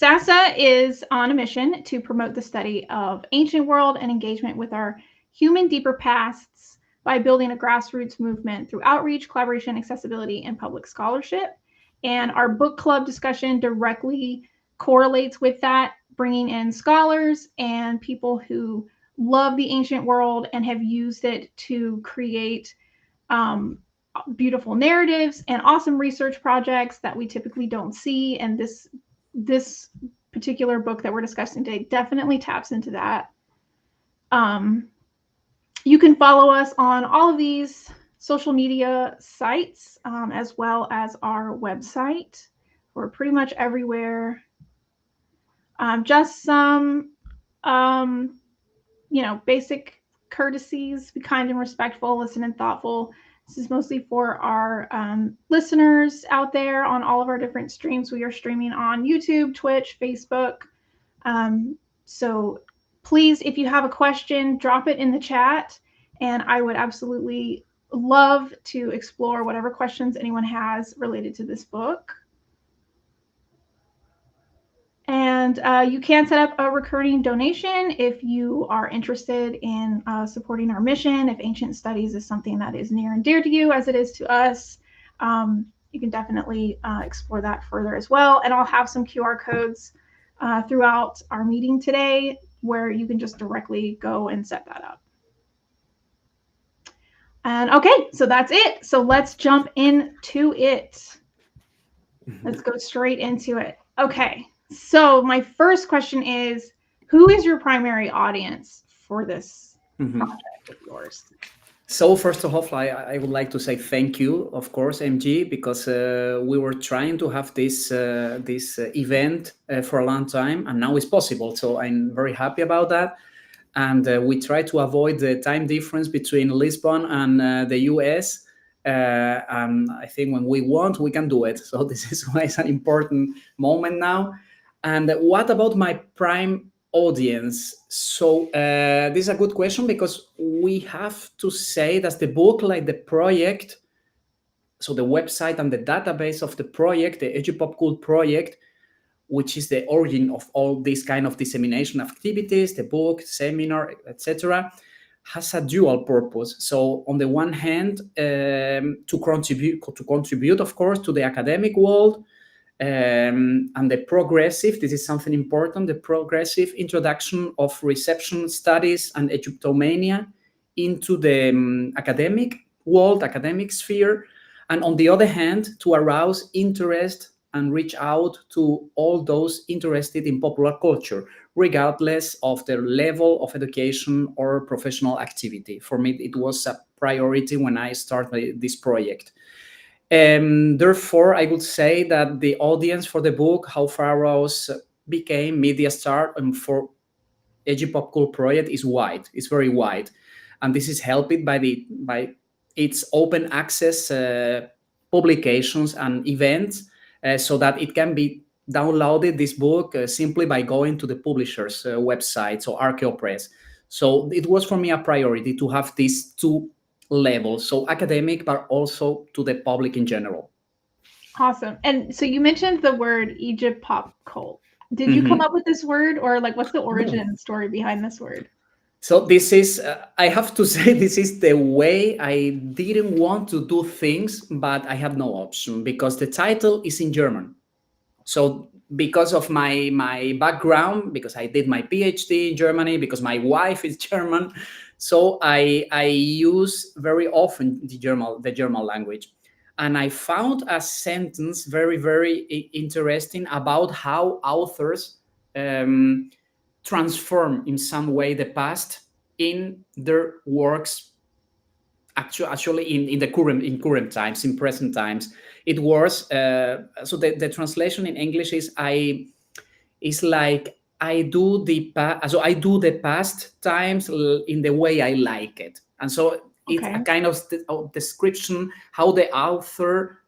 SASA is on a mission to promote the study of ancient world and engagement with our human deeper pasts by building a grassroots movement through outreach, collaboration, accessibility, and public scholarship. And our book club discussion directly correlates with that, bringing in scholars and people who love the ancient world and have used it to create beautiful narratives and awesome research projects that we typically don't see. And this particular book that we're discussing today definitely taps into that. You can follow us on all of these social media sites, as well as our website. We're pretty much everywhere. Just some, basic courtesies: be kind and respectful, listen and thoughtful. This is mostly for our listeners out there on all of our different streams. We are streaming on YouTube, Twitch, Facebook. So please, if you have a question, drop it in the chat, and I would absolutely love to explore whatever questions anyone has related to this book. And you can set up a recurring donation if you are interested in supporting our mission. If ancient studies is something that is near and dear to you, as it is to us, you can definitely explore that further as well. And I'll have some QR codes throughout our meeting today where you can just directly go and set that up. And okay, so that's it. So let's jump into it. Let's go straight into it. Okay. So my first question is, who is your primary audience for this project of yours? So first of all, I would like to say thank you, of course, MG, because we were trying to have this event for a long time, and now it's possible. So I'm very happy about that. And we try to avoid the time difference between Lisbon and the US. And I think when we want, we can do it. So this is why it's an important moment now. And what about my prime audience? So this is a good question, because we have to say that the book, like the project, so the website and the database of the project, the EduPopCult project, which is the origin of all this kind of dissemination activities, the book, seminar, etc., has a dual purpose. So on the one hand, to contribute, of course, to the academic world, and the progressive, this is something important, the progressive introduction of reception studies and Egyptomania into the academic world, academic sphere. And on the other hand, to arouse interest and reach out to all those interested in popular culture, regardless of their level of education or professional activity. For me, it was a priority when I started this project. Therefore, I would say that the audience for the book, How Pharaohs Became Media Star, and for EduPopCult project is wide. It's very wide, and this is helped by its open access publications and events, so that it can be downloaded, this book, simply by going to the publisher's website, so Archaeopress. So it was for me a priority to have these two levels, so academic, but also to the public in general. Awesome. And so you mentioned the word EduPopCult. Did you come up with this word, or like what's the origin story behind this word? So this is, I have to say, this is the way I didn't want to do things, but I have no option, because the title is in German. So because of my background, because I did my PhD in Germany, because my wife is German, so I use very often the German language. And I found a sentence very, very interesting about how authors transform in some way the past in their works, actually in current times, in present times. It was so the translation in English is I do the past times in the way I like it. And so it's a kind of description how the author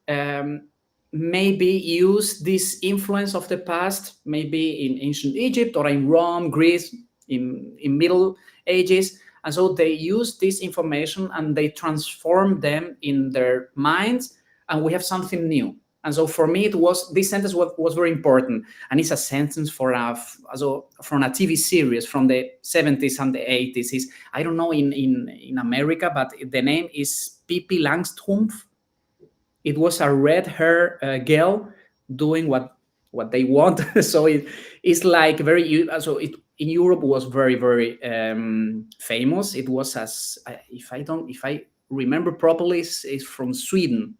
maybe use this influence of the past, maybe in ancient Egypt or in Rome, Greece, in Middle Ages. And so they use this information and they transform them in their minds, and we have something new. And so for me, this sentence was very important, and it's a sentence from a TV series from the 70s and the 80s. Is, I don't know in America, but the name is Pippi Langstrumpf. It was a red hair girl doing what they want. So it's like very, so it in Europe was very very famous. It was if I remember properly, it's from Sweden.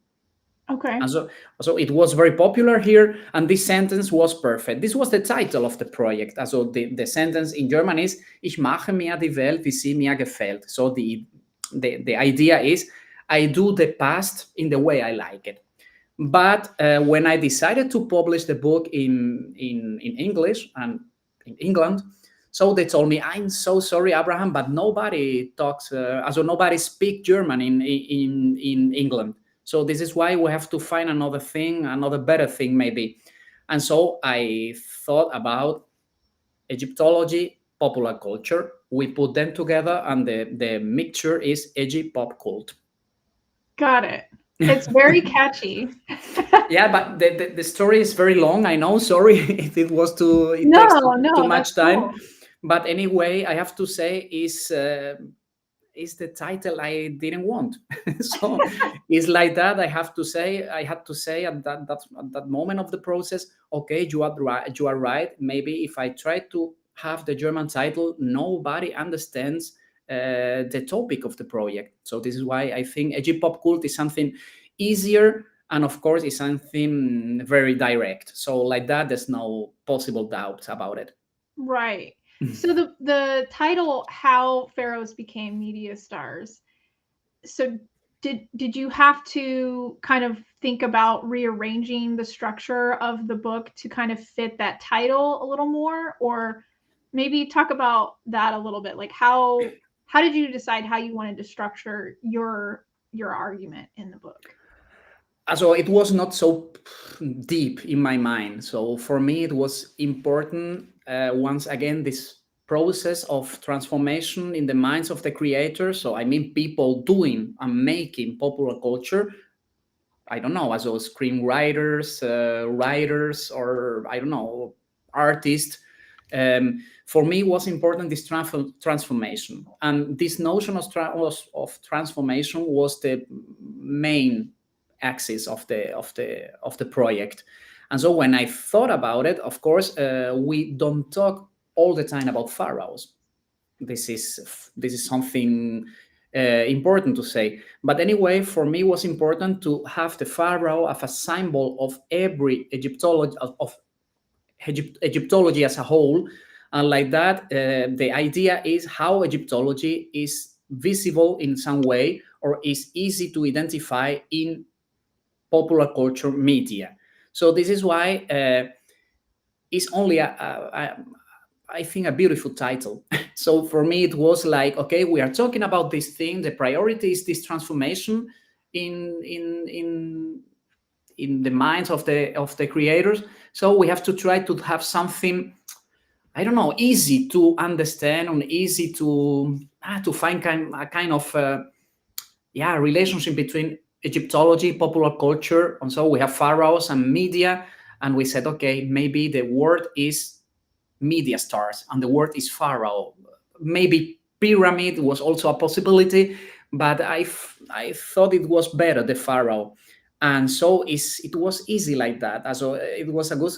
Okay. And so it was very popular here, and this sentence was perfect. This was the title of the project. Also the sentence in German is Ich mache mir die Welt, wie sie mir gefällt. So the idea is I do the past in the way I like it. But when I decided to publish the book in English and in England, so they told me, I'm so sorry, Abraham, but nobody talks, also nobody speaks German in England. So this is why we have to find another thing, another better thing maybe. And so I thought about Egyptology, popular culture. We put them together, and the mixture is edgy pop cult. Got it. It's very catchy. Yeah, but the story is very long. I know. Sorry if it was too No, much time. Cool. But anyway, I have to say is the title I didn't want. So it's like that. I had to say at that moment of the process, okay, you are right. You are right. Maybe if I try to have the German title, nobody understands the topic of the project. So this is why I think edgy pop cult is something easier, and of course it's something very direct. So like that, there's no possible doubt about it. Right. So the title, How Pharaohs Became Media Stars. So did you have to kind of think about rearranging the structure of the book to kind of fit that title a little more, or maybe talk about that a little bit? Like how did you decide how you wanted to structure your argument in the book? So it was not so deep in my mind. So for me, it was important, once again, this process of transformation in the minds of the creators. So I mean, people doing and making popular culture. I don't know, as screenwriters, writers, or I don't know, artists. For me, it was important this transformation, and this notion of transformation was the main axis of the project. And so when I thought about it, of course, we don't talk all the time about pharaohs. This is something important to say. But anyway, for me, it was important to have the pharaoh as a symbol of every Egyptology as a whole. And like that, the idea is how Egyptology is visible in some way or is easy to identify in popular culture media. So this is why it's only I think a beautiful title. So for me, it was like, okay, we are talking about this thing. The priority is this transformation in the minds of the creators. So we have to try to have something, I don't know, easy to understand and easy to find a kind of relationship between Egyptology, popular culture, and so we have pharaohs and media, and we said, okay, maybe the word is media stars and the word is pharaoh. Maybe pyramid was also a possibility, but I thought it was better, the pharaoh. And so it was easy like that. So it was a good.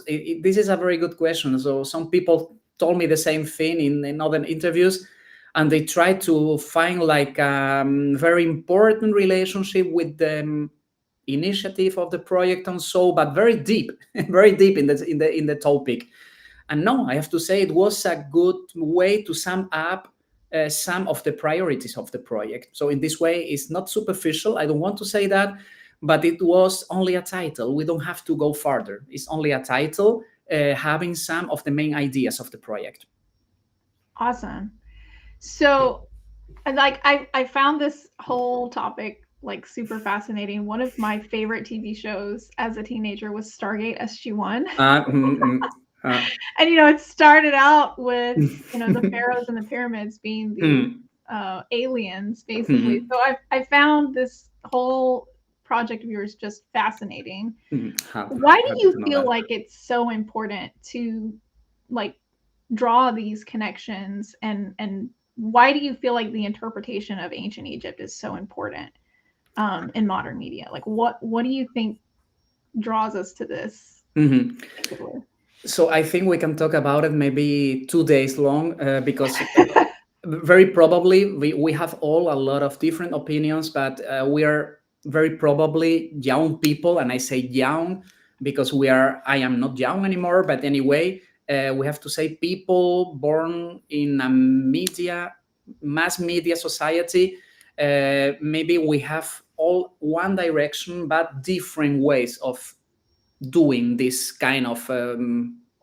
This is a very good question. So some people told me the same thing in other interviews, and they tried to find like a very important relationship with the initiative of the project and so, but very deep, very deep in the topic. And no, I have to say it was a good way to sum up some of the priorities of the project. So in this way, it's not superficial. I don't want to say that, but it was only a title. We don't have to go further. It's only a title having some of the main ideas of the project. Awesome. So, like, I found this whole topic like super fascinating. One of my favorite TV shows as a teenager was Stargate SG-1. And it started out with the pharaohs and the pyramids being the aliens, basically. So I found this whole project of yours just fascinating. Why do Happy you to know feel that. like it's so important to like draw these connections, and why do you feel like the interpretation of ancient Egypt is so important in modern media? Like what do you think draws us to this Mhm. particular? So I think we can talk about it maybe 2 days long, because very probably we have all a lot of different opinions, but we are very probably young people, and I say young because I am not young anymore, but anyway, we have to say people born in a mass media society. Maybe we have all one direction but different ways of doing this kind of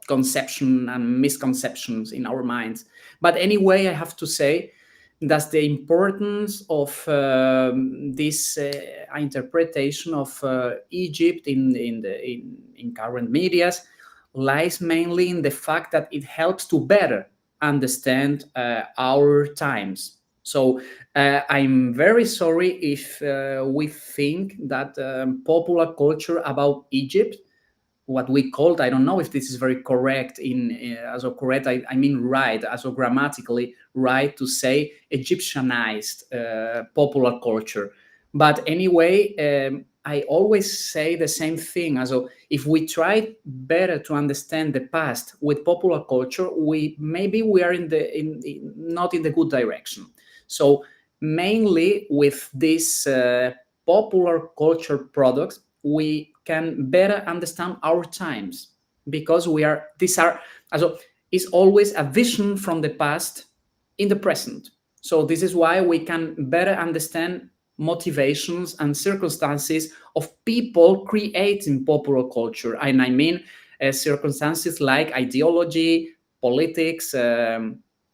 conception and misconceptions in our minds. But anyway, I have to say that the importance of this interpretation of Egypt in current medias lies mainly in the fact that it helps to better understand our times. So I'm very sorry if we think that popular culture about Egypt, what we called, I don't know if this is very correct as a correct, I mean right, as a grammatically right to say Egyptianized popular culture. But anyway, I always say the same thing. Also, if we try better to understand the past with popular culture, we are not in the good direction. So mainly with these popular culture products, we can better understand our times, because we are these are also is always a vision from the past in the present. So this is why we can better understand motivations and circumstances of people creating popular culture, and I mean circumstances like ideology, politics,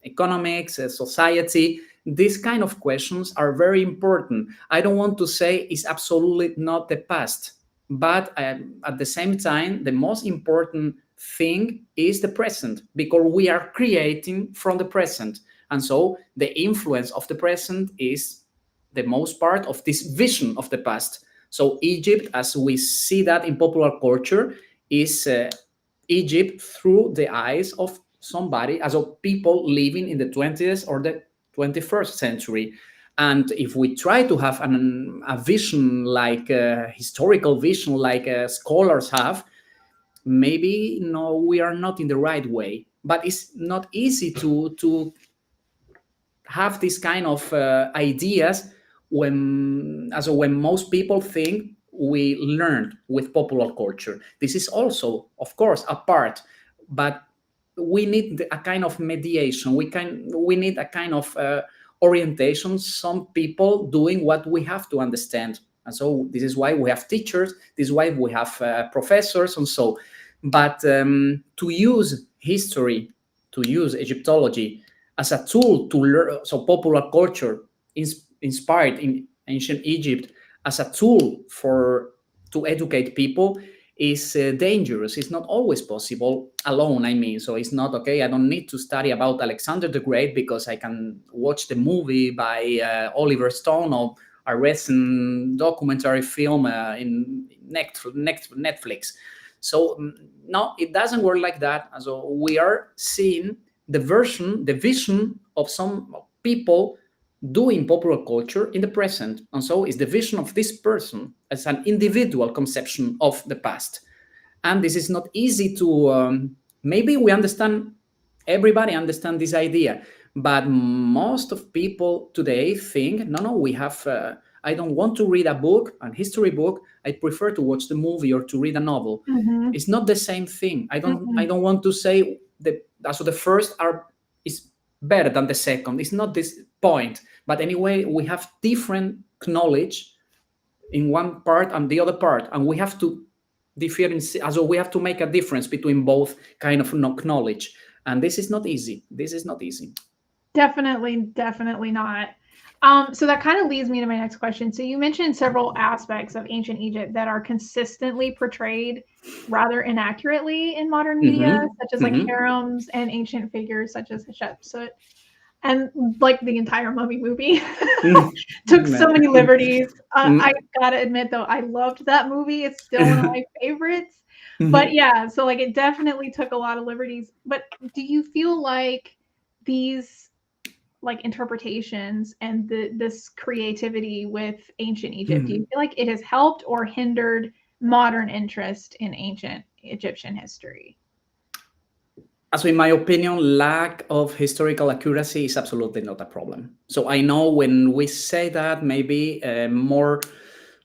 economics, society. These kind of questions are very important. I don't want to say it's absolutely not the past, but at the same time, the most important thing is the present, because we are creating from the present. And so the influence of the present is the most part of this vision of the past. So Egypt, as we see that in popular culture, is Egypt through the eyes of somebody, as of people living in the 20th or the 21st century. And if we try to have a vision, like a historical vision, like scholars have, maybe no, we are not in the right way. But it's not easy to have this kind of ideas when most people think we learned with popular culture. This is also, of course, a part, but we need a kind of mediation. We need a kind of orientation. Some people doing what we have to understand, and so this is why we have teachers. This is why we have professors, and so. But to use history, to use Egyptology as a tool to learn, so popular culture inspired in ancient Egypt as a tool for to educate people is dangerous. It's not always possible alone. I mean, so it's not okay. I don't need to study about Alexander the Great because I can watch the movie by Oliver Stone or a recent documentary film in Netflix. So no, it doesn't work like that. So we are seeing the vision of some people doing popular culture in the present. And so it's the vision of this person as an individual conception of the past. And this is not easy to, maybe we understand, everybody understand this idea, but most of people today think, no, we have, I don't want to read a book, a history book. I prefer to watch the movie or to read a novel. Mm-hmm. It's not the same thing. I Mm-mm. don't want to say so the first is better than the second. It's not this point. But anyway, we have different knowledge in one part and the other part, and we have to differentiate. So we have to make a difference between both kind of knowledge, and this is not easy. This is not easy. Definitely not. So that kind of leads me to my next question. So you mentioned several aspects of ancient Egypt that are consistently portrayed rather inaccurately in modern media, Mm-hmm. such as like Mm-hmm. harems and ancient figures such as Hatshepsut. and like the entire Mummy movie. Mm. Took so many liberties. I Mm. gotta admit though, I loved that movie. It's still one of my favorites. But Mhm. yeah, so like it definitely took a lot of liberties. But do you feel like these like interpretations and this creativity with ancient Egypt, do you Mhm. feel like it has helped or hindered modern interest in ancient Egyptian history? So in my opinion, lack of historical accuracy is absolutely not a problem. So I know when we say that, maybe more,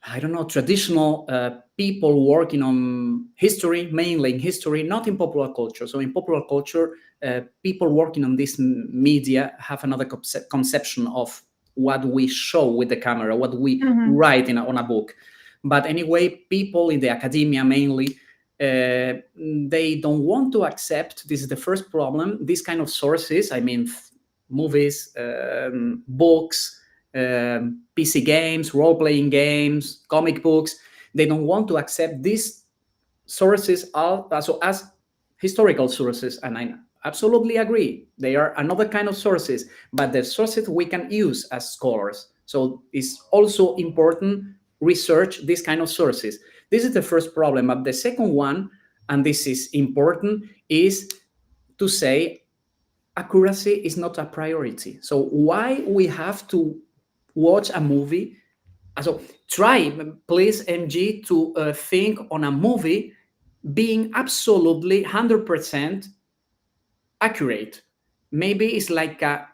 I don't know, traditional people working on history, mainly in history, not in popular culture. So in popular culture, people working on this media have another conception of what we show with the camera, what we Mm-hmm. write on a book. But anyway, people in the academia mainly, they don't want to accept, this is the first problem, this kind of sources. I mean, movies, books, PC games, role-playing games, comic books. They don't want to accept these sources as historical sources, and I absolutely agree. They are another kind of sources, but the sources we can use as scholars. So it's also important research these kind of sources. This is the first problem. But the second one, and this is important, is to say accuracy is not a priority. So why we have to watch a movie? So try, please, MG, to think on a movie being absolutely 100% accurate. Maybe it's like a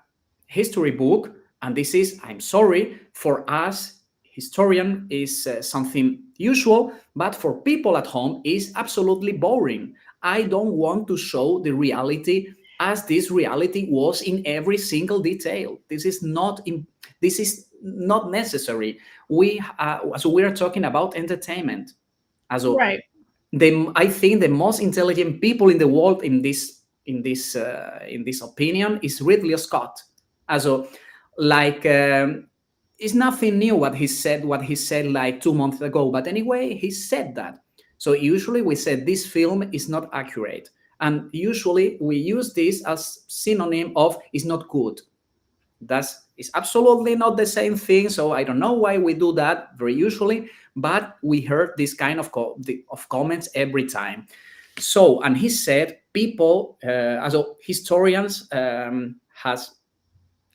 history book, and this is, I'm sorry, for us, historian is something usual, but for people at home is absolutely boring. I don't want to show the reality as this reality was in every single detail. This is not necessary. So we are talking about entertainment. Also, Right. I think the most intelligent people in the world in this opinion is Ridley Scott. Also, like it's nothing new what he said like 2 months ago. But anyway, he said that. So usually we said this film is not accurate, and usually we use this as synonym of is not good. That's is absolutely not the same thing. So I don't know why we do that very usually, but we heard this kind of of comments every time. So, and he said people, also historians, has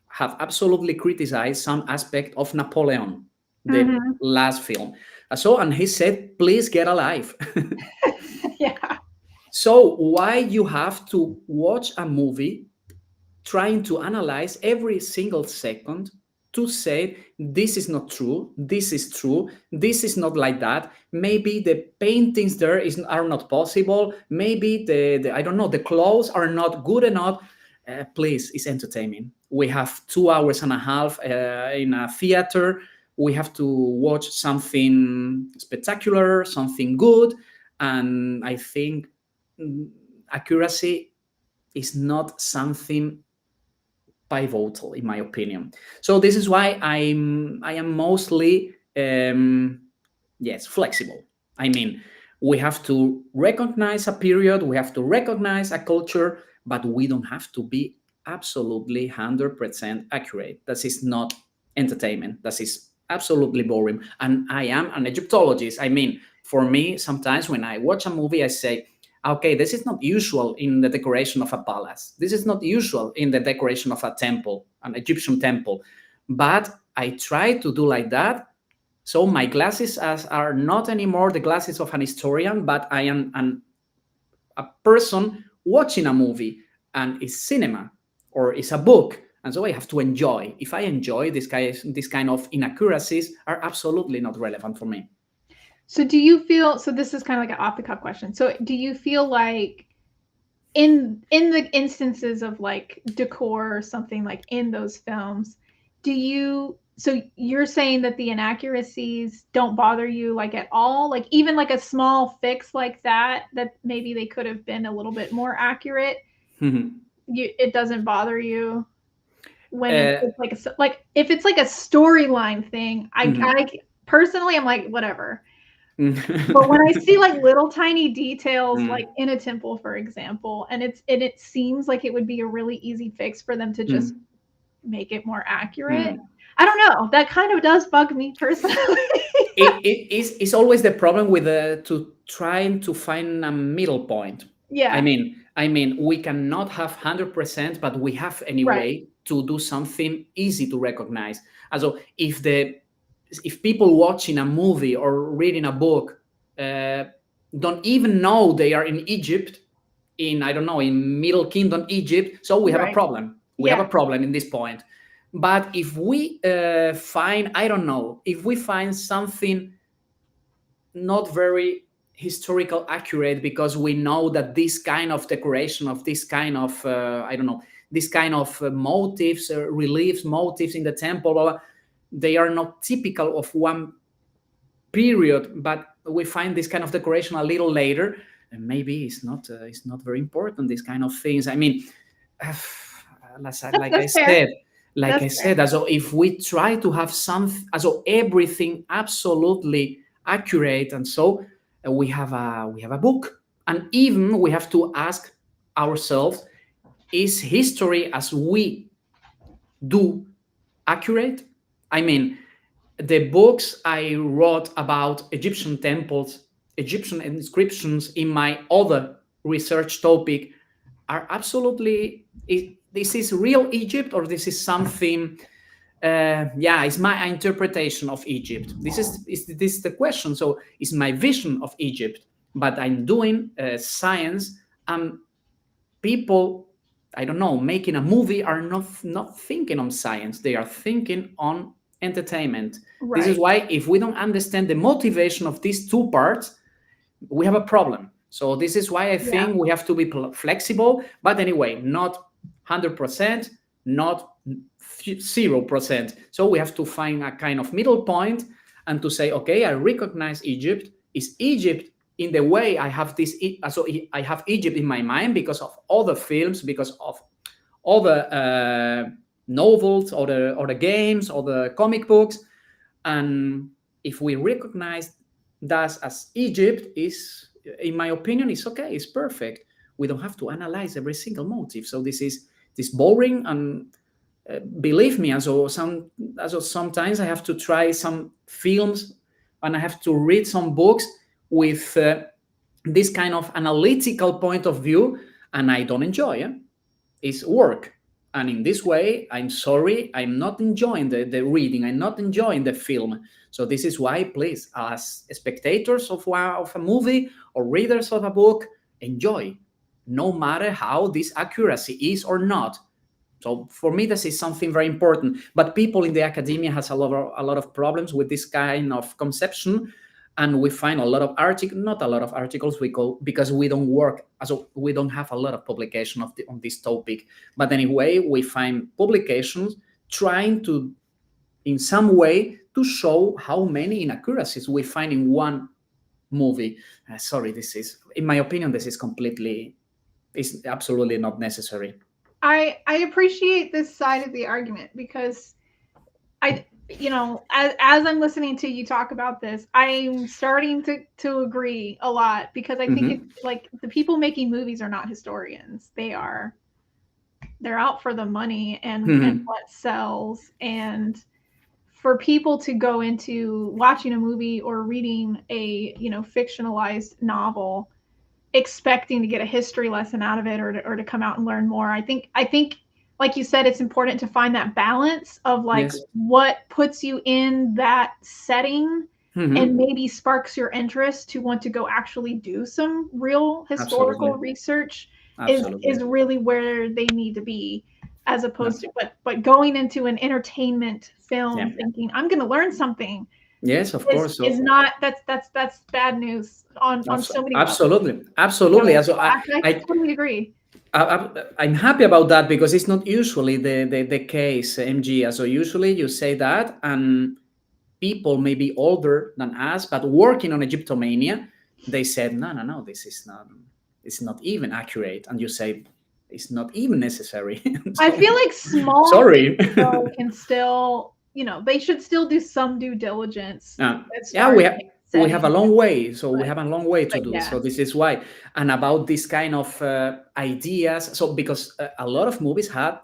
have absolutely criticized some aspect of Napoleon, the Mm-hmm. last film. So, and he said, please get alive. Yeah. So why you have to watch a movie trying to analyze every single second to say this is not true, this is true, this is not like that. Maybe the paintings there are not possible. Maybe the I don't know, the clothes are not good enough. Please, it's entertaining. We have 2 hours and a half in a theater. We have to watch something spectacular, something good, and I think accuracy is not something pivotal in my opinion. So this is why I am mostly yes, flexible. I mean, we have to recognize a period, we have to recognize a culture, but we don't have to be absolutely 100% accurate. That is not entertainment. That is absolutely boring. And I am an Egyptologist. I mean, for me, sometimes when I watch a movie, I say, okay, this is not usual in the decoration of a palace. This is not usual in the decoration of a temple, an Egyptian temple. But I try to do like that. So my glasses are not anymore the glasses of an historian, but I am a person watching a movie, and it's cinema or it's a book. And so I have to enjoy. If I enjoy this kind of inaccuracies are absolutely not relevant for me. So do you feel, so this is kind of like an off the cuff question. So do you feel like in the instances of like decor or something like in those films, do you, so you're saying that the inaccuracies don't bother you like at all? Like even like a small fix like that maybe they could have been a little bit more accurate, it doesn't bother you when it's like like if it's like a storyline thing, I personally I'm like whatever. But when I see like little tiny details, like in a temple, for example, and it seems like it would be a really easy fix for them to just make it more accurate. I don't know. That kind of does bug me personally. It's always the problem with to trying to find a middle point. Yeah. I mean, we cannot have 100%, but we have any Right. way to do something easy to recognize. Also, if people watching a movie or reading a book don't even know they are in Egypt, in I don't know, in Middle Kingdom Egypt, so we have a Right. problem. We have a problem in this point. But if we find, I don't know, if we find something not very historical accurate, because we know that this kind of decoration of this kind of I don't know, this kind of motifs, reliefs, motifs in the temple, blah, blah, they are not typical of one period, but we find this kind of decoration a little later, and maybe it's not very important, these kind of things. I mean, like I said, as if we try to have everything absolutely accurate, and so we have a book, and even we have to ask ourselves, is history as we do accurate? I mean, the books I wrote about Egyptian temples, Egyptian inscriptions in my other research topic are absolutely, this is real Egypt, or this is something, it's my interpretation of Egypt. This is the question. So it's my vision of Egypt, but I'm doing science, and people, I don't know, making a movie are not thinking on science. They are thinking on entertainment. Right. This is why if we don't understand the motivation of these two parts, we have a problem. So this is why I think we have to be flexible, but anyway, not 100%, not 0%. So we have to find a kind of middle point and to say, okay, I recognize Egypt. Is Egypt in the way I have this? So I have Egypt in my mind because of all the films, because of all the novels, or the games, or the comic books. And if we recognize that as Egypt, is, in my opinion, is okay, it's perfect. We don't have to analyze every single motive. So this is boring, and believe me, sometimes I have to try some films, and I have to read some books with this kind of analytical point of view, and I don't enjoy it. It's work. And in this way, I'm sorry, I'm not enjoying the reading, I'm not enjoying the film. So this is why, please, as spectators of a movie or readers of a book, enjoy, no matter how this accuracy is or not. So for me, this is something very important. But people in the academia has a lot of problems with this kind of conception, and we find not a lot of articles, because we don't work, so we don't have a lot of publication on this topic. But anyway, we find publications trying to, in some way, to show how many inaccuracies we find in one movie. Sorry, this is, in my opinion, is absolutely not necessary. I appreciate this side of the argument, because as I'm listening to you talk about this, I'm starting to agree a lot, because I think it's like the people making movies are not historians. They're out for the money and what sells. And for people to go into watching a movie or reading a fictionalized novel expecting to get a history lesson out of it, or to come out and learn more, I think like you said, it's important to find that balance of what puts you in that setting and maybe sparks your interest to want to go actually do some real historical research is really where they need to be, as opposed to but going into an entertainment film thinking I'm going to learn something. Yes, of course. Is not, that's bad news on so many levels. Absolutely. So I totally agree. I'm happy about that, because it's not usually the case, MG. So usually you say that, and people maybe older than us, but working on Egyptomania, they said, no, it's not even accurate. And you say, it's not even necessary. So, I feel like small sorry. people can still, they should still do some due diligence. We have a long way. So we have a long way to do. Yeah. So this is why. And about this kind of ideas. So because a lot of movies have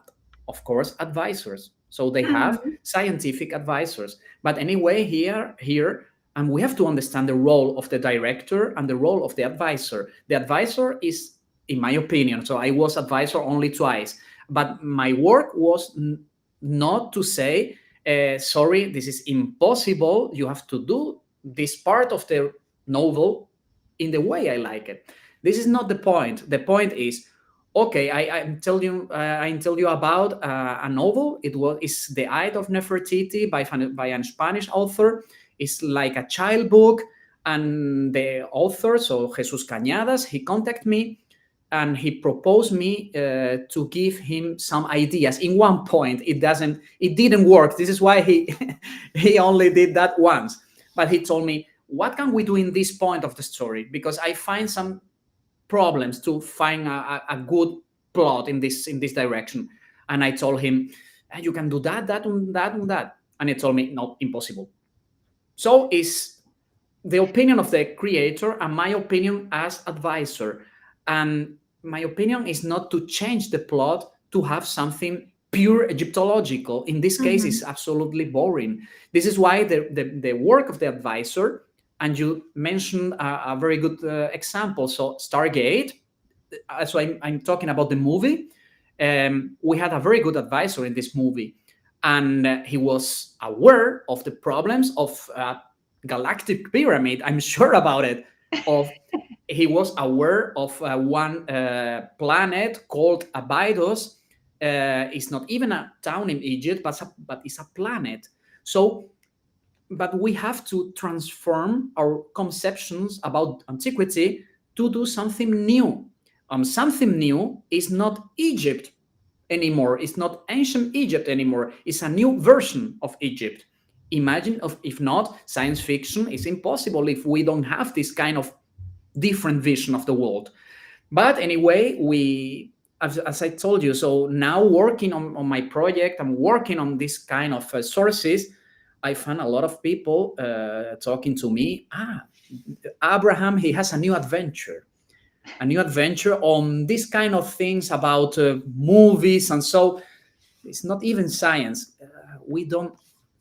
of course, advisors. So they have Mhm. scientific advisors. But anyway, here, and we have to understand the role of the director and the role of the advisor. The advisor is, in my opinion, so I was advisor only twice, but my work was not to say, sorry, this is impossible. You have to do this part of the novel in the way I like it. This is not the point. The point is, okay, I tell you about a novel. It's The Eye of Nefertiti by a Spanish author. It's like a child book, and the author, so Jesus Cañadas, he contacted me and he proposed me to give him some ideas. In one point, it didn't work. This is why he he only did that once. But he told me, what can we do in this point of the story? Because I find some problems to find a good plot in this direction. And I told him, you can do that, that, and that, and that. And he told me, no, impossible. So it's the opinion of the creator and my opinion as advisor. And my opinion is not to change the plot to have something pure Egyptological. In this case, Mhm. it's absolutely boring. This is why the work of the advisor, and you mentioned a very good example. So Stargate, so I'm talking about the movie. We had a very good advisor in this movie, and he was aware of the problems of galactic pyramid. I'm sure about it. Of He was aware of one planet called Abydos. It's not even a town in Egypt, but it's a planet. So, but we have to transform our conceptions about antiquity to do something new. Something new is not Egypt anymore. It's not ancient Egypt anymore. It's a new version of Egypt. Imagine if not, science fiction is impossible if we don't have this kind of different vision of the world. But anyway, as I told you, so now working on my project, I'm working on this kind of sources. I found a lot of people talking to me. Abraham, he has a new adventure on this kind of things about movies. And so it's not even science. We don't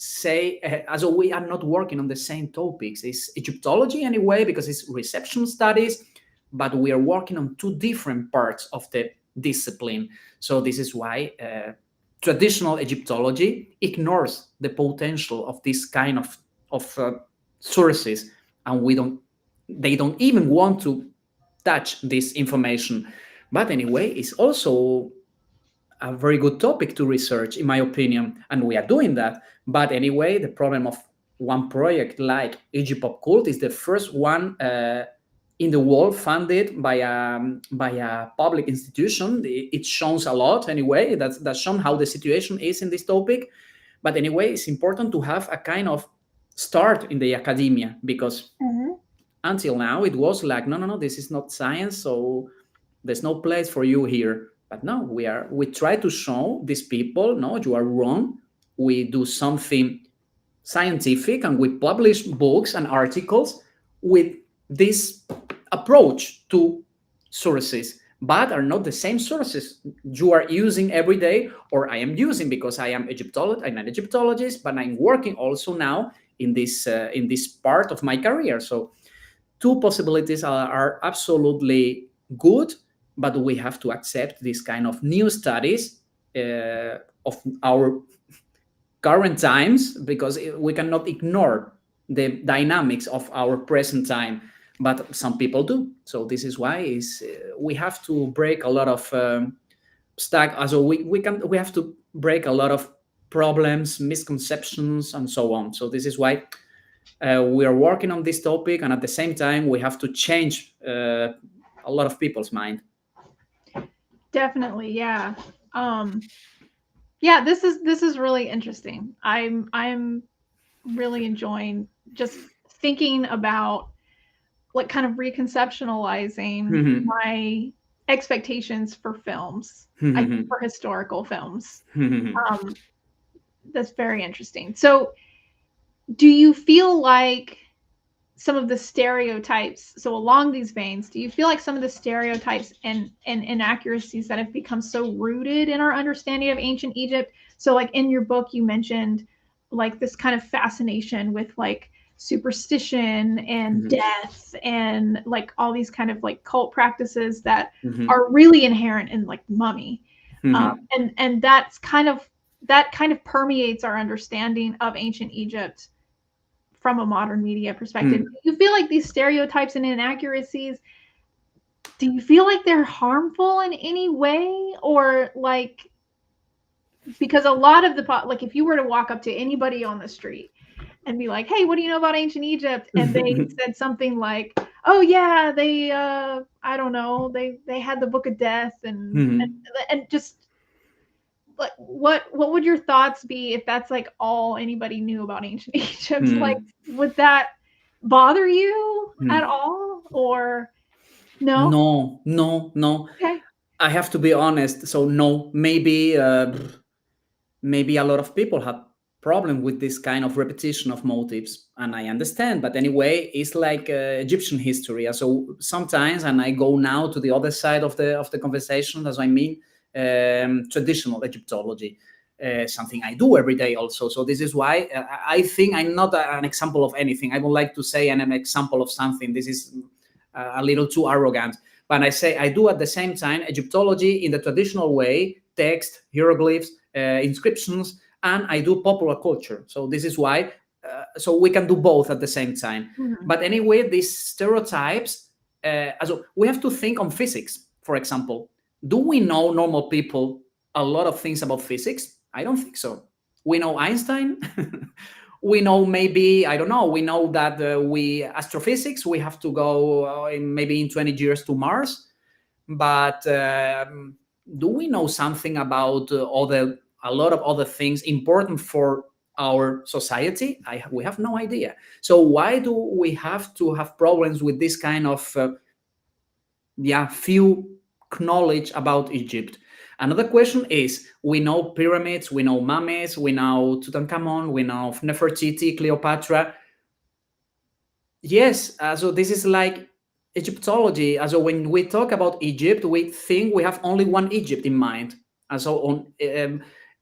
say, as we are not working on the same topics. It's Egyptology anyway, because it's reception studies, but we are working on two different parts of the discipline. So this is why traditional Egyptology ignores the potential of this kind of sources, and they don't even want to touch this information. But anyway, it's also a very good topic to research, in my opinion, and we are doing that. But anyway, the problem of one project like Egypt Pop Cult is the first one in the world funded by a public institution. It shows a lot anyway. That's shown how the situation is in this topic. But anyway, it's important to have a kind of start in the academia, because Mhm. until now it was like, no, no, no, this is not science, so there's no place for you here. But no, we try to show these people, no, you are wrong. We do something scientific and we publish books and articles with this approach to sources, but are not the same sources you are using every day, or I am using, because I'm an Egyptologist, but I'm working also now in this part of my career. So two possibilities are absolutely good, but we have to accept this kind of new studies of our current times, because we cannot ignore the dynamics of our present time. But some people do. So this is why we have to break a lot of stack. Also, we have to break a lot of problems, misconceptions, and so on. So this is why we are working on this topic, and at the same time we have to change a lot of people's mind. Definitely, yeah. Um, yeah, this is really interesting. I'm really enjoying just thinking about like kind of reconceptualizing my expectations for films. I think for historical films. Um, that's very interesting. So, do you feel like some of the stereotypes. So along these veins, do you feel like some of the stereotypes and inaccuracies that have become so rooted in our understanding of ancient Egypt? So like in your book, you mentioned like this kind of fascination with like superstition and death and like all these kind of like cult practices that are really inherent in like mummy. And that kind of permeates our understanding of ancient Egypt from a modern media perspective. Do you feel like these stereotypes and inaccuracies, do you feel like they're harmful in any way? Or like, because a lot of the, like if you were to walk up to anybody on the street and be like, hey, what do you know about ancient Egypt? And they said something like, oh yeah, they, I don't know, they had the Book of Death and just, like what would your thoughts be if that's like all anybody knew about ancient Egypt? Like, would that bother you at all, or no? No. Okay. I have to be honest. So no, maybe a lot of people have problem with this kind of repetition of motives, and I understand. But anyway, it's like Egyptian history. So sometimes, and I go now to the other side of the conversation, as I mean traditional Egyptology. Something I do every day also. So this is why I think I'm not an example of anything. I would like to say I'm an example of something. This is a little too arrogant. But I say I do at the same time Egyptology in the traditional way, text, hieroglyphs, inscriptions, and I do popular culture. So this is why, so we can do both at the same time. But anyway, these stereotypes, also we have to think on physics, for example. Do we know, normal people, a lot of things about physics? I don't think so. We know Einstein. We know maybe, I don't know, we know that astrophysics, we have to go maybe in 20 years to Mars. But do we know something about a lot of other things important for our society? We have no idea. So why do we have to have problems with this kind of few knowledge about Egypt? Another question is, we know pyramids, we know mummies, we know Tutankhamun, we know Nefertiti, Cleopatra. Yes, so this is like Egyptology. So when we talk about Egypt, we think we have only one Egypt in mind. And so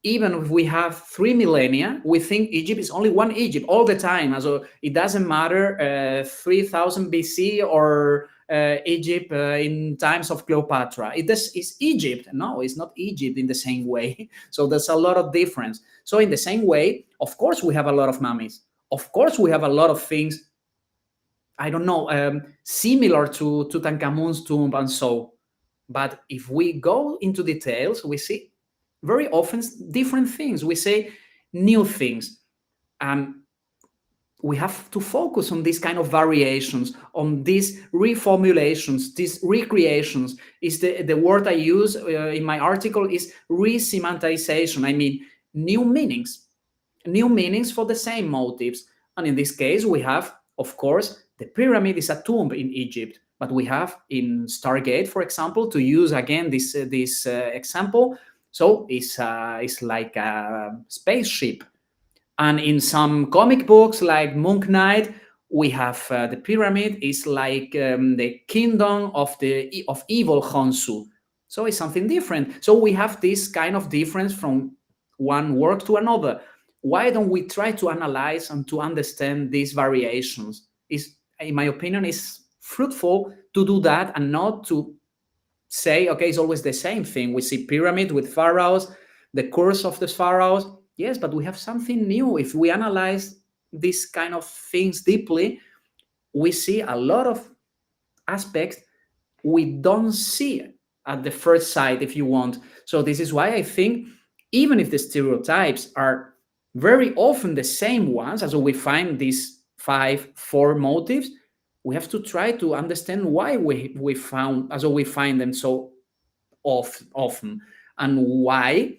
even if we have 3 millennia, we think Egypt is only one Egypt all the time. So it doesn't matter 3000 BC or Egypt in times of Cleopatra. It's Egypt. No, it's not Egypt in the same way. So there's a lot of difference. So in the same way, of course, we have a lot of mummies. Of course, we have a lot of things, I don't know, similar to Tutankhamun's tomb and so. But if we go into details, we see very often different things. We say new things. We have to focus on these kind of variations, on these reformulations, these recreations. Is the word I use in my article is resemantization. I mean, new meanings for the same motives. And in this case, we have, of course, the pyramid is a tomb in Egypt, but we have in Stargate, for example, to use again this example. So it's like a spaceship. And in some comic books like Moon Knight, we have the pyramid is like the kingdom of evil Khonsu. So it's something different. So we have this kind of difference from one work to another. Why don't we try to analyze and to understand these variations? In my opinion, is fruitful to do that and not to say, okay, it's always the same thing. We see pyramid with pharaohs, the curse of the pharaohs. Yes, but we have something new. If we analyze these kind of things deeply, we see a lot of aspects we don't see at the first sight, if you want. So this is why I think even if the stereotypes are very often the same ones, as we find these 4 motives, we have to try to understand why we find them so often, and why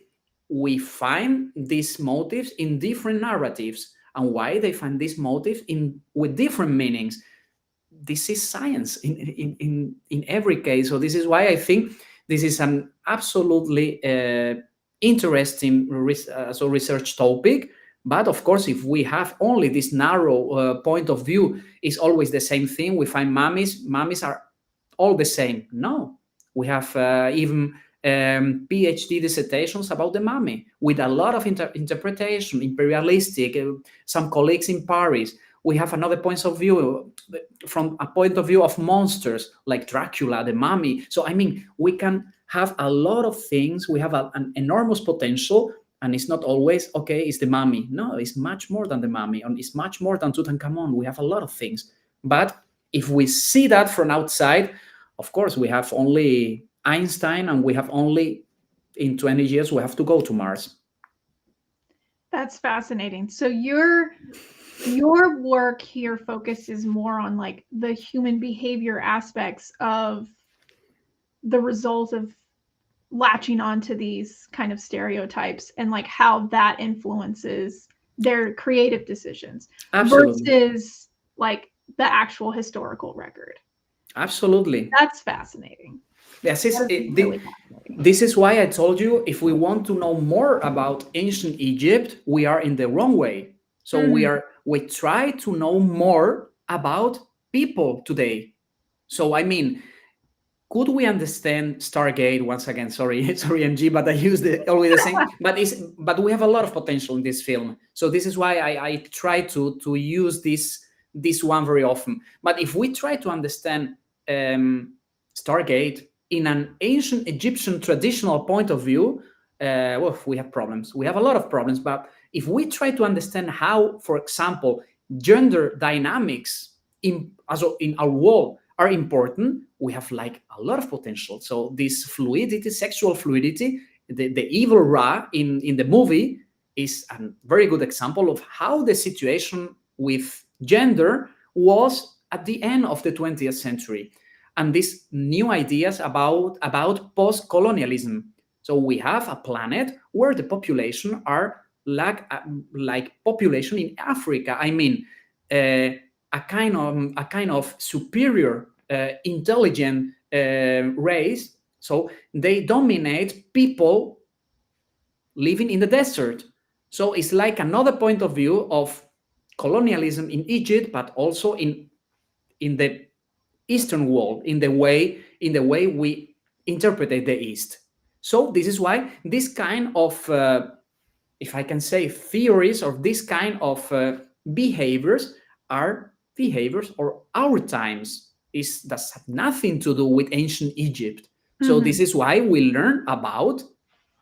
we find these motives in different narratives, and why they find these motives with different meanings. This is science in every case. So this is why I think this is an absolutely interesting research topic. But of course, if we have only this narrow point of view, it's always the same thing. We find mummies are all the same. No, we have even PhD dissertations about the mummy with a lot of interpretation, imperialistic. Some colleagues in Paris. We have another point of view from a point of view of monsters like Dracula, the mummy. So I mean, we can have a lot of things. We have an enormous potential, and it's not always okay. It's the mummy. No, it's much more than the mummy, and it's much more than Tutankhamun. We have a lot of things, but if we see that from outside, of course, we have only Einstein, and we have only in 20 years we have to go to Mars. That's fascinating. So your work here focuses more on like the human behavior aspects of the result of latching onto these kind of stereotypes and like how that influences their creative decisions. Absolutely. Versus like the actual historical record. Absolutely. That's fascinating. Yes, Really fascinating. this is why I told you, if we want to know more about ancient Egypt, we are in the wrong way. So we try to know more about people today. So I mean, could we understand Stargate once again? Sorry, sorry, MG, but I use always the same. But we have a lot of potential in this film. So this is why I try to use this one very often. But if we try to understand Stargate in an ancient Egyptian traditional point of view, well, we have problems. We have a lot of problems. But if we try to understand how, for example, gender dynamics in our world are important, we have like a lot of potential. So this fluidity, sexual fluidity, the evil Ra in the movie is a very good example of how the situation with gender was at the end of the 20th century. And these new ideas about post-colonialism. So we have a planet where the population are like population in Africa. I mean, a kind of superior intelligent race. So they dominate people living in the desert. So it's like another point of view of colonialism in Egypt, but also in the Eastern world, in the way we interpret the East. So this is why this kind of, if I can say, theories or this kind of behaviors are behaviors or our times. Does have nothing to do with ancient Egypt. So this is why we learn about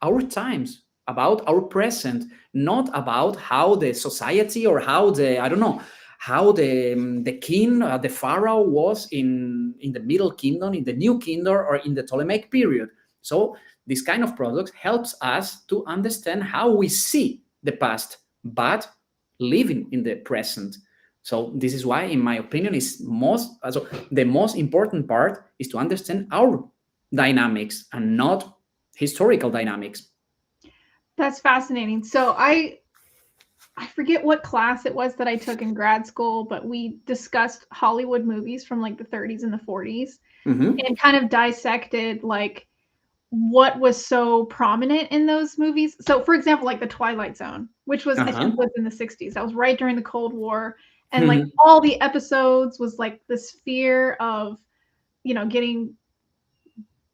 our times, about our present, not about how the society or how the, I don't know, how the king, the pharaoh was in the Middle Kingdom, in the New Kingdom, or in the Ptolemaic period. So this kind of product helps us to understand how we see the past, but living in the present. So this is why, in my opinion, the most important part is to understand our dynamics and not historical dynamics. That's fascinating. So I forget what class it was that I took in grad school, but we discussed Hollywood movies from like the 30s and the 40s and kind of dissected like what was so prominent in those movies. So for example, like the Twilight Zone, which was I think was in the 60s. That was right during the Cold War. And like all the episodes was like this fear of, getting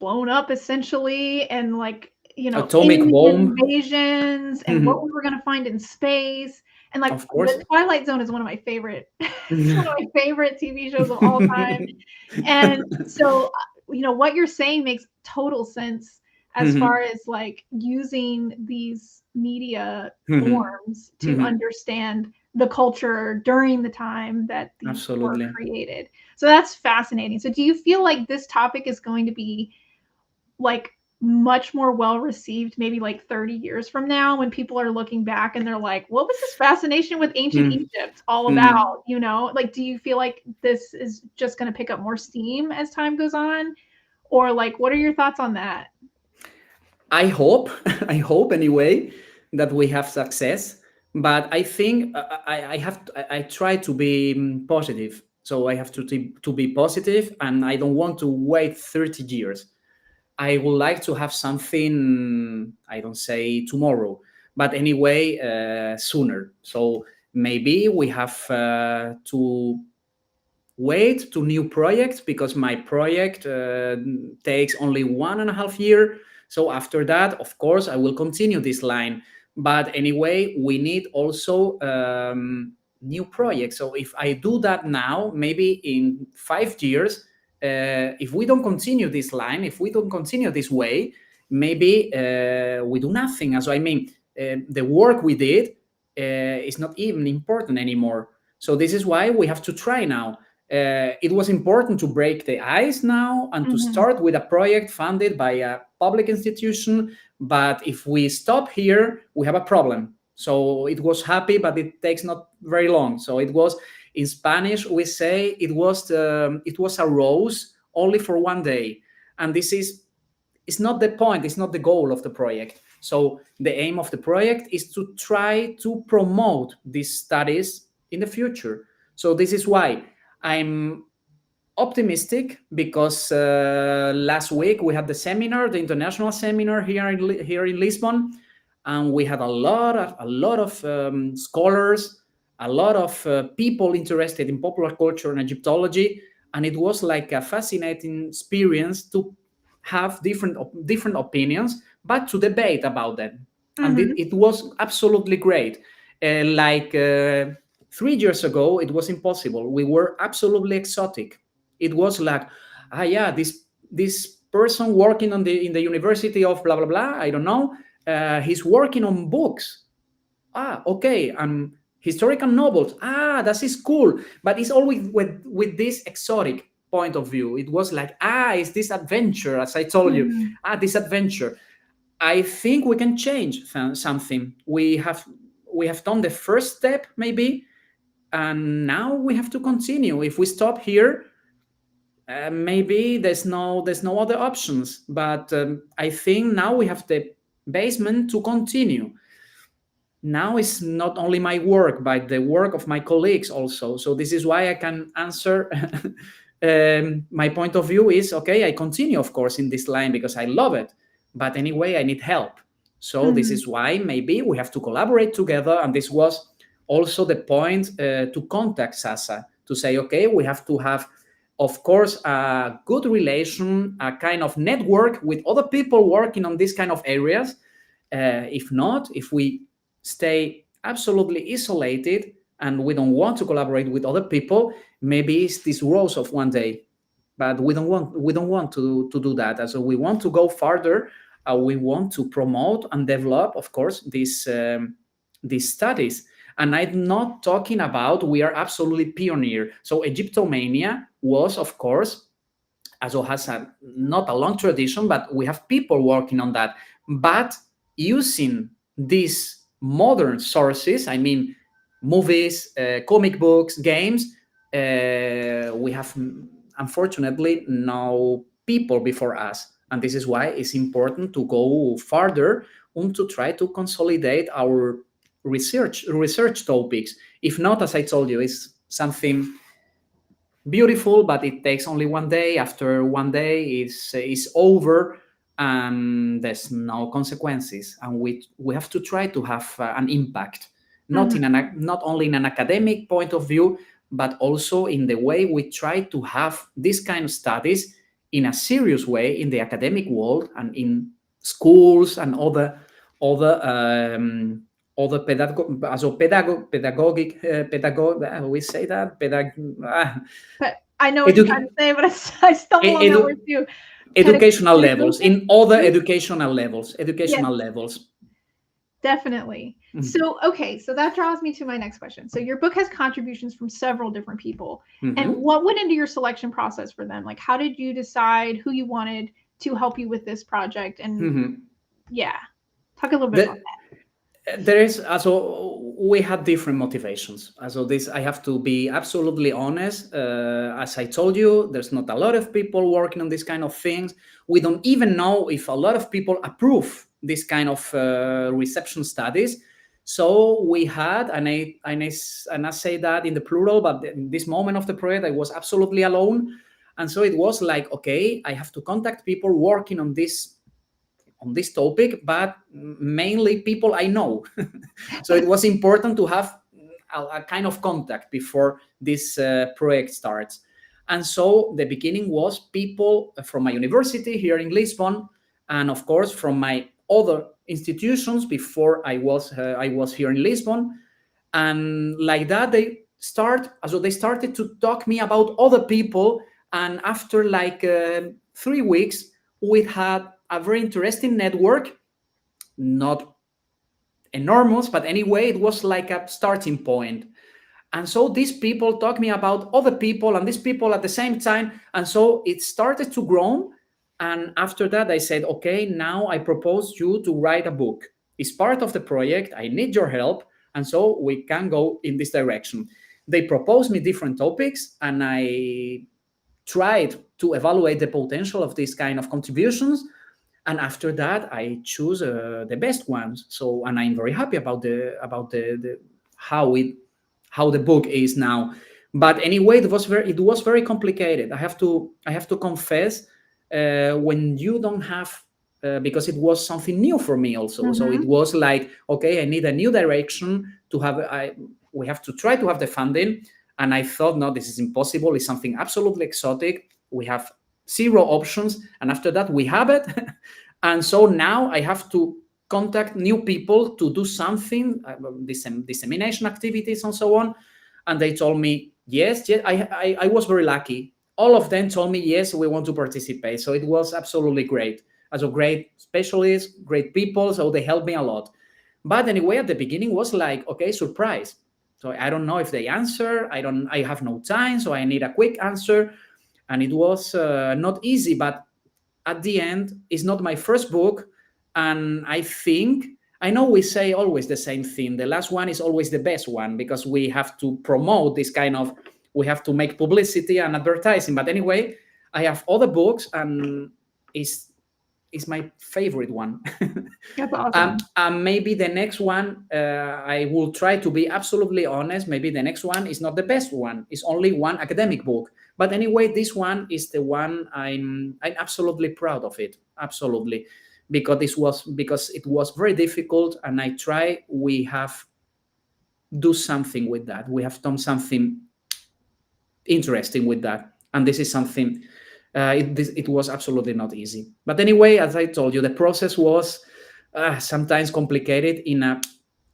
blown up essentially, and like, atomic bomb invasions and what we were going to find in space. And like the Twilight Zone is one of my favorite it's one of my favorite TV shows of all time. And so what you're saying makes total sense as far as like using these media forms to understand the culture during the time that these were created. So that's fascinating. So do you feel like this topic is going to be like much more well received maybe like 30 years from now, when people are looking back and they're like, what was this fascination with ancient Egypt all about? Like, do you feel like this is just going to pick up more steam as time goes on, or like what are your thoughts on that? I hope anyway that we have success, but I think I try to be positive. So I have to be positive, and I don't want to wait 30 years. I would like to have something, I don't say tomorrow, but anyway, sooner. So maybe we have to wait to new projects, because my project takes only 1.5 years. So after that, of course, I will continue this line. But anyway, we need also new projects. So if I do that now, maybe in 5 years, if we don't continue this line, if we don't continue this way, maybe we do nothing. So I mean, the work we did is not even important anymore. So this is why we have to try now. It was important to break the ice now and to start with a project funded by a public institution. But if we stop here, we have a problem. So it was happy, but it takes not very long. So it was, in Spanish, we say it was a rose only for one day. And this is, it's not the point, it's not the goal of the project. So the aim of the project is to try to promote these studies in the future. So this is why I'm optimistic, because last week we had the seminar, the international seminar here in Lisbon, and we had a lot of scholars, a lot of people interested in popular culture and Egyptology, and it was like a fascinating experience to have different opinions, but to debate about them, and it was absolutely great. Like 3 years ago, it was impossible. We were absolutely exotic. It was like, yeah, this person working in the University of blah blah blah. I don't know. He's working on books. Okay, and historical novels. That is cool. But it's always with this exotic point of view. It was like, it's this adventure, as I told you. This adventure. I think we can change something. We have done the first step, maybe, and now we have to continue. If we stop here, maybe there's no other options. But I think now we have the basement to continue. Now it's not only my work, but the work of my colleagues also. So this is why I can answer. My point of view is, okay, I continue, of course, in this line because I love it. But anyway, I need help. So this is why maybe we have to collaborate together. And this was also the point to contact SASA, to say, okay, we have to have, of course, a good relation, a kind of network with other people working on these kind of areas. If not, if we stay absolutely isolated and we don't want to collaborate with other people, maybe it's this rose of one day. But we don't want to do that. So we want to go further. We want to promote and develop, of course, these studies. And I'm not talking about we are absolutely pioneer. So Egyptomania was, of course, also has not a long tradition, but we have people working on that. But using these modern sources, I mean, movies, comic books, games, we have, unfortunately, no people before us. And this is why it's important to go further and to try to consolidate our research topics. If not, as I told you, it's something beautiful, but it takes only one day. After one day, it's over, and there's no consequences. And we have to try to have an impact, not only in an academic point of view, but also in the way we try to have this kind of studies in a serious way in the academic world and in schools and other pedagogic, we say that But I know what you're trying to say, but I stumble on that word too. Educational levels, in other educational levels. Definitely. So, okay, so that draws me to my next question. So your book has contributions from several different people. And what went into your selection process for them? Like, how did you decide who you wanted to help you with this project? And talk a little bit about that. There is also, we had different motivations. So this, I have to be absolutely honest. As I told you, there's not a lot of people working on this kind of things. We don't even know if a lot of people approve this kind of reception studies. So we had, and I say that in the plural, but in this moment of the project, I was absolutely alone. And so it was like, okay, I have to contact people working on this on this topic, but mainly people I know. So it was important to have a kind of contact before this project starts. And so the beginning was people from my university here in Lisbon, and of course from my other institutions before I was here in Lisbon. And like that they started to talk me about other people. And after like 3 weeks, we had a very interesting network, not enormous, but anyway, it was like a starting point. And so these people talk me about other people and these people at the same time. And so it started to grow. And after that, I said, okay, now I propose you to write a book. It's part of the project. I need your help. And so we can go in this direction. They proposed me different topics, and I tried to evaluate the potential of these kind of contributions. And after that, I choose the best ones. So, and I'm very happy about the how the book is now. But anyway, it was very complicated. I have to confess, when you don't have because it was something new for me also. So it was like, okay, I need a new direction to have. We have to try to have the funding, and I thought, no, this is impossible. It's something absolutely exotic. We have zero options, and after that, we have it. And so now I have to contact new people to do something, dissemination activities and so on. And they told me, yes, I was very lucky. All of them told me, yes, we want to participate. So it was absolutely great. Also great specialists, great people. So they helped me a lot. But anyway, at the beginning was like, okay, surprise. So I don't know if they answer. I have no time. So I need a quick answer. And it was not easy, but at the end, it's not my first book. And I know we say always the same thing. The last one is always the best one, because we have to promote this kind of, we have to make publicity and advertising. But anyway, I have other books, and it's my favorite one. That's awesome. Maybe the next one, I will try to be absolutely honest. Maybe the next one is not the best one. It's only one academic book. But anyway, this one is the one I'm absolutely proud of it. Absolutely. Because it was very difficult, and we have do something with that. We have done something interesting with that. And this is something, it was absolutely not easy. But anyway, as I told you, the process was sometimes complicated in a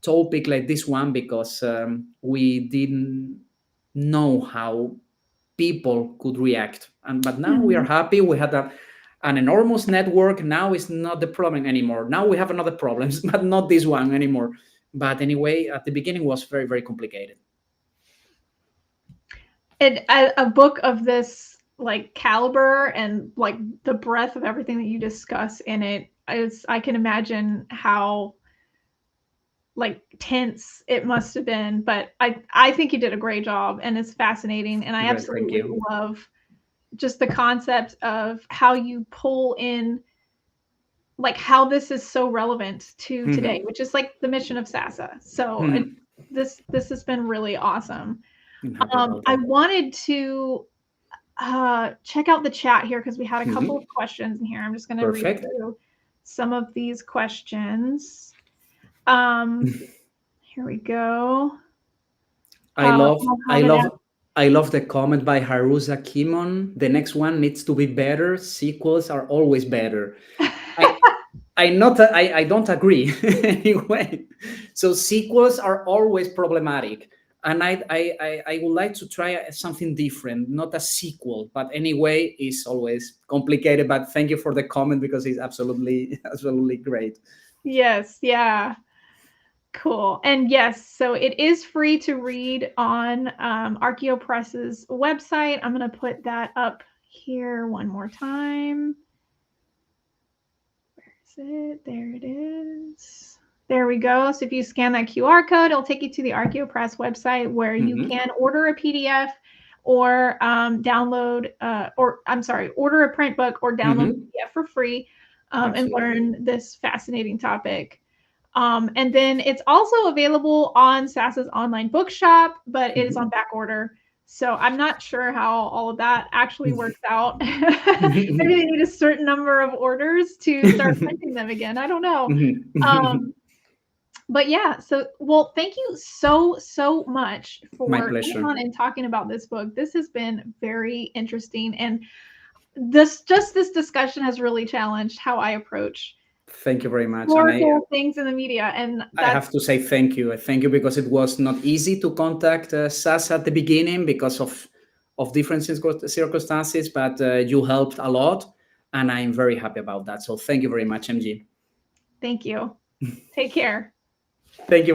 topic like this one, because we didn't know how people could react. But now we are happy. We had an enormous network. Now it's not the problem anymore. Now we have another problems, but not this one anymore. But anyway, at the beginning was very, very complicated. A book of this like caliber and like the breadth of everything that you discuss in it, I can imagine how like tense it must have been. But I think you did a great job, and it's fascinating, and I absolutely love just the concept of how you pull in, like how this is so relevant to today, which is like the mission of SASA. So this has been really awesome. I wanted to check out the chat here, because we had a couple of questions in here. I'm just going to read through some of these questions. Here we go. I love the comment by Haruza Kimon. The next one needs to be better. Sequels are always better. I don't agree anyway. So sequels are always problematic. And I would like to try something different, not a sequel. But anyway, it's always complicated. But thank you for the comment, because it's absolutely great. Yes, yeah. Cool. And yes, so it is free to read on ArchaeoPress's website. I'm going to put that up here one more time. Where is it? There it is. There we go. So if you scan that QR code, it'll take you to the ArchaeoPress website, where you can order a PDF or order a print book or download a PDF for free and learn this fascinating topic. And then it's also available on SASA's online bookshop, but it is on back order. So I'm not sure how all of that actually works out. Maybe they need a certain number of orders to start printing them again. I don't know. But yeah, so well, thank you so much My for pleasure. coming on and talking about this book. This has been very interesting, and this discussion has really challenged how I approach Thank you very much. historical things in the media, and I have to say thank you. Thank you because it was not easy to contact SASA at the beginning because of different circumstances, but you helped a lot, and I'm very happy about that. So thank you very much, MG. Thank you. Take care. Thank you.